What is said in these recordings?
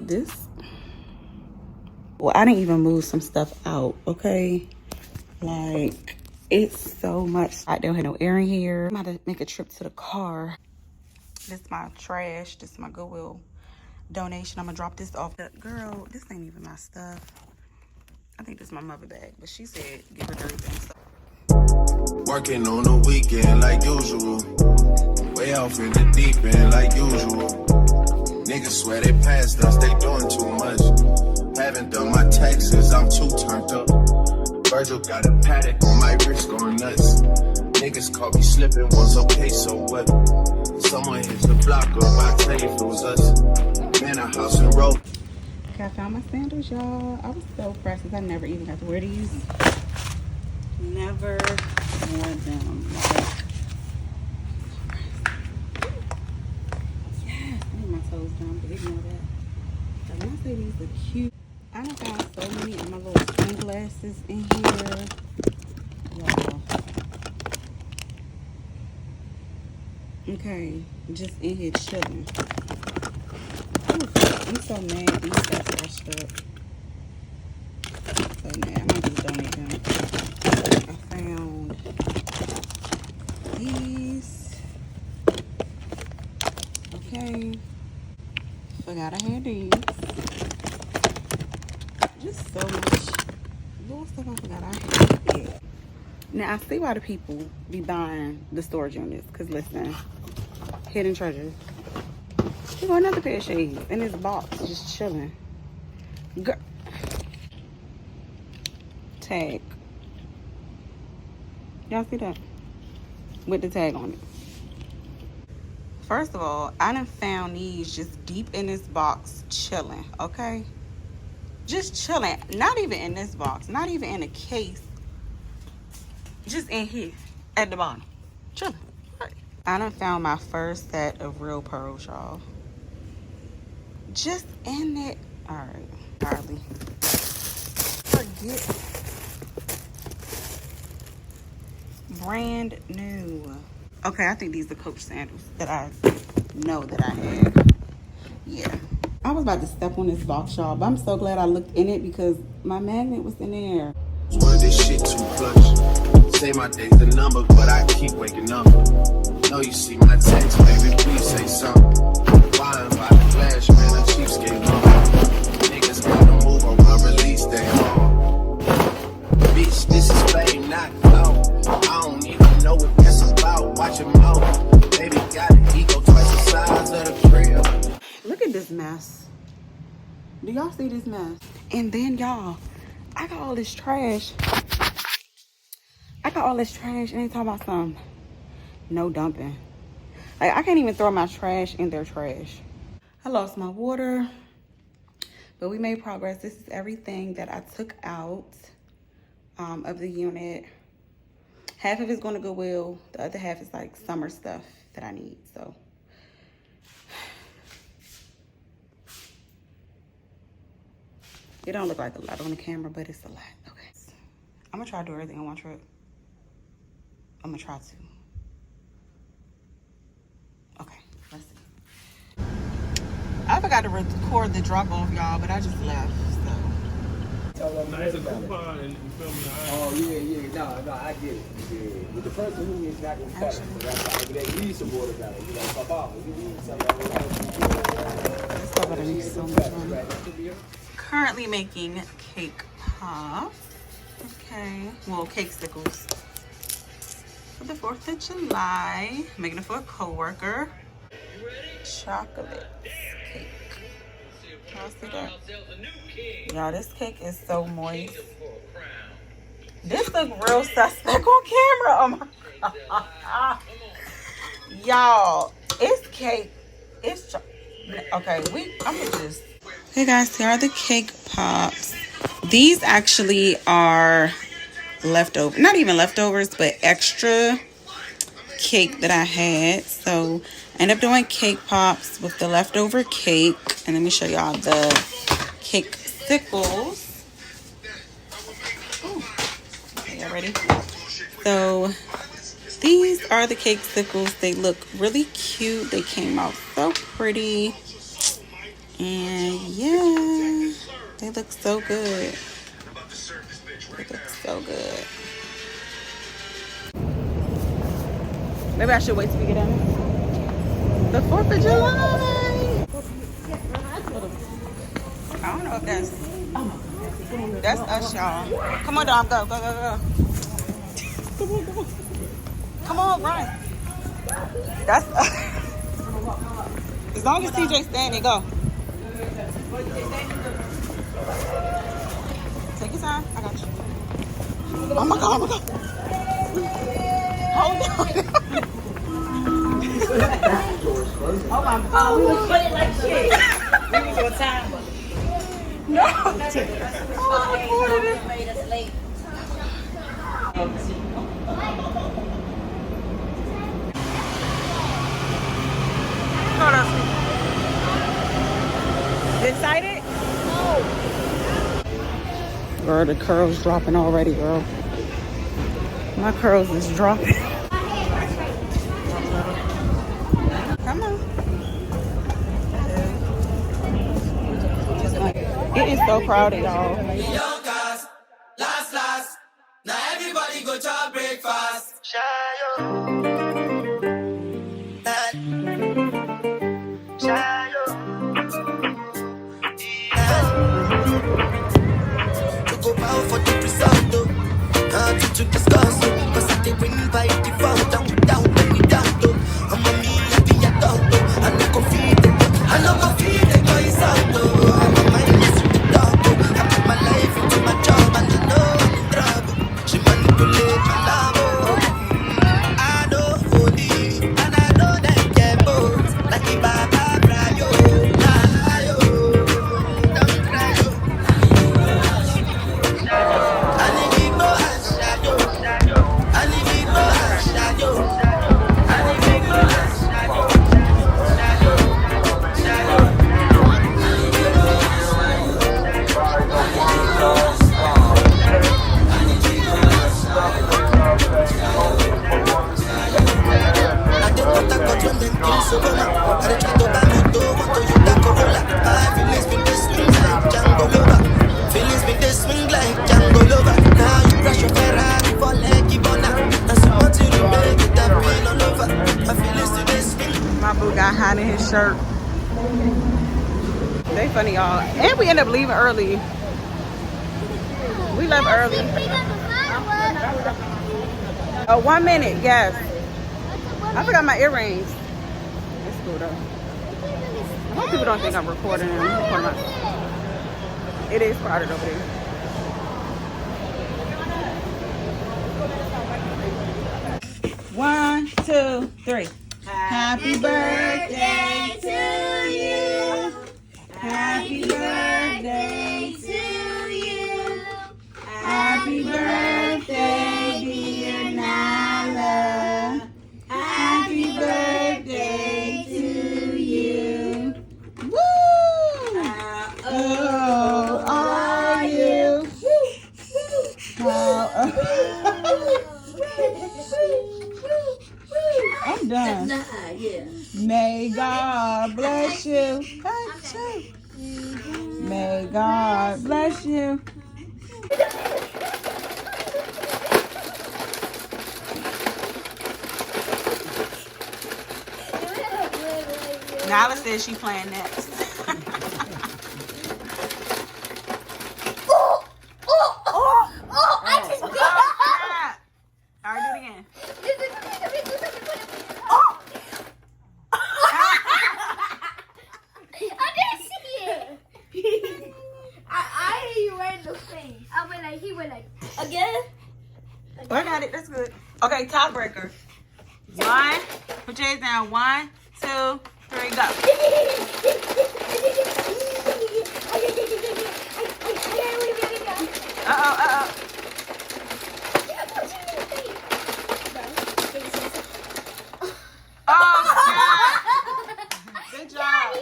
this. Well, I didn't even move some stuff out, okay? Like, it's so much. I don't have no air in here. I'm about to make a trip to the car. This is my trash. This is my Goodwill donation. I'm gonna drop this off. Girl, this ain't even my stuff. I think this is my mother bag, but she said give her everything. So. Working on the weekend like usual. Way off in the deep end like usual. Niggas swear they passed us, they doing too much. Haven't done my taxes, I'm too turned up. Virgil got a paddock on my wrist going nuts. Niggas caught me slipping once, okay, so what? Someone hit the block up, I tell you if it was us. Man, a house and road. Okay, I found my sandals, y'all. I was so precious. I never even got to wear these. Never wore them. Like, yes, I need my toes done, but ignore that. Like, when I say these are cute, I done found so many of my little sunglasses in here. Y'all. Okay, just in here chilling. Ooh, I'm so mad these got scratched up. So mad. I might just donate them. I found these. Okay. Forgot I had these. Just so much little stuff I forgot I had. Now I see why the people be buying the storage units. Cause listen, hidden treasures. Here go another pair of shades in this box, just chilling. Girl. Tag. Y'all see that? With the tag on it. First of all, I done found these just deep in this box, chilling, okay? Just chilling. Not even in this box, not even in a case. Just in here, at the bottom, chilling. Right. I done found my first set of real pearls, y'all. Just in it. All right, Carly. Forget. Brand new. Okay, I think these are Coach sandals that I know that I had. Yeah. I was about to step on this box, y'all, but I'm so glad I looked in it because my magnet was in there. One of this shit too clutch. Say my day's the number, but I keep waking up. No, you see my text, baby, please say something. Flying by the flash, man, a cheapskate mama. Niggas gotta move on my release day. Bitch, this is fame, not clout. I don't even know what that's about. Watch your mouth. Baby got an ego twice the size of the crib. Look at this mess. Do y'all see this mess? And then y'all, I got all this trash. And they talking about some no dumping. Like, I can't even throw my trash in their trash. I lost my water, but we made progress. This is everything that I took out of the unit. Half of it's going to Goodwill. The other half is like summer stuff that I need. So it don't look like a lot on the camera, but it's a lot. Okay. I'm gonna try to do everything on one trip. I'm gonna try to. Okay, let's see. I forgot to record the drop off, y'all, but I just left, so. No, it's a coupon and you feel me? Oh, yeah. No, I get it. Yeah. But the person who is not going to better. So that's why they need some water better. You know, Papa, you need something. This stuff better be so much fun. Currently making cake pops. Okay. Well, cake stickles. For the 4th of July. Making it for a coworker. Chocolate cake. Y'all see that? Y'all, this cake is so moist. This look real suspect on camera. Oh my God. Y'all, it's cake. It's okay. I'm gonna just. Hey guys, here are the cake pops. These actually are leftover, not even leftovers, but extra cake that I had. So I ended up doing cake pops with the leftover cake. And let me show y'all the cake sickles. Ooh. Okay, y'all ready? So these are the cake sickles. They look really cute. They came out so pretty. And yeah, they look so good. They look so good. Maybe I should wait till we get done. The 4th of July. I don't know if that's us, y'all. Come on, Dom, go. Come on, run. That's us. As long as TJ's standing, go. Take your time. I got you. Oh my God. Hold on. Oh my God, we was putting like shit. We was on time. No. Made us late. Hold on. Excited? No. Girl, the curls dropping already, girl. My curls is dropping. Come on. It is so crowded, y'all. Young cars, last. Now everybody go to breakfast. Shayo. To go out for the result, though. Nothing to discuss, though. Cause I did win by default. Down, bring me down, though. I'm a me, I be a dog, though. I no go feed it, though. I no go feed the boys out, though. I'm a mindless with the dog, though. I put my life into my job, and I know I'm in trouble. She manipulate my love, oh. I know holy, and I know that get both. Like the Baba Brayo, nah, yo. Don't cry, yo. I need people and shadow. I need people and shadow. I need people and shadow. I did not talk about when them things so come up. I did try to buy moto, want to use that Corolla. My feelings been this swing like Django Lover. Feelings been this swing like Django Lover. Now you crash your Ferrari for leggy bona. That's what you do, make it happen all over. My feelings to this swing. My boo got hot in his shirt. They funny, y'all. And we end up leaving early. We left early. 1 minute, yes. I forgot my earrings. That's cool though. I hope people don't think I'm recording them. It is crowded over there. One, two, three. Happy birthday to you. Happy birthday to you. Happy birthday, dear Nala. Happy birthday to you. Woo! Oh, are you? I'm done. May God bless you. May God bless you. Nala says she playing next. I just beat All right, do it again. I didn't see it. I hit you right in the face. He went like, again? I got it. That's good. Okay, tiebreaker. One. Put your hands down. 1, 2, 3, go. Uh-oh. Oh, good job.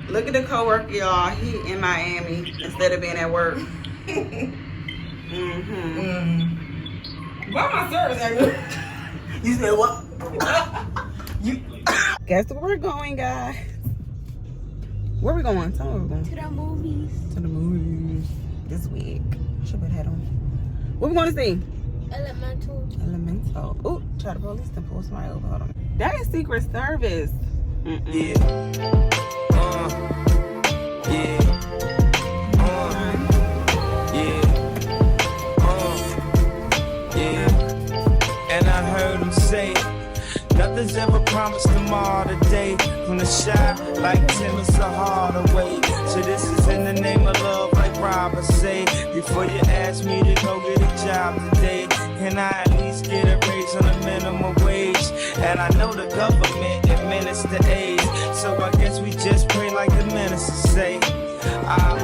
Look at the coworker, y'all. He in Miami instead of being at work. Why my service ain't good? You said what? Guess where we're going, guys. Where we going? Tell me where we going. To the movies. To the movies this week. Should put a hat on. What we going to see? Elemental. Elemental. Oh, try to police and pull somebody over. Hold on. That is Secret Service. Yeah. Yeah. Yeah. And I heard him say, nothing's ever promised tomorrow today. From the shy, like Tim and Sahara way. So this is in the name of love, like Robert say. Before you ask me to go get a job today, can I at least get a raise on the minimum wage? And I know the government administer aid, so I guess we just pray like the ministers say. I'm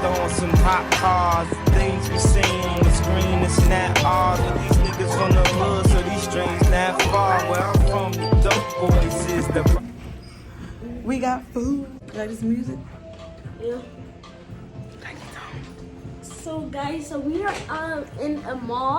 throwing some hot cars. The things we seen on the screen is not ours. But these niggas from the hood, so these strings not far. Where I'm from, the dope boys is the. We got food. Like this music. Yeah. So guys, so we are in a mall.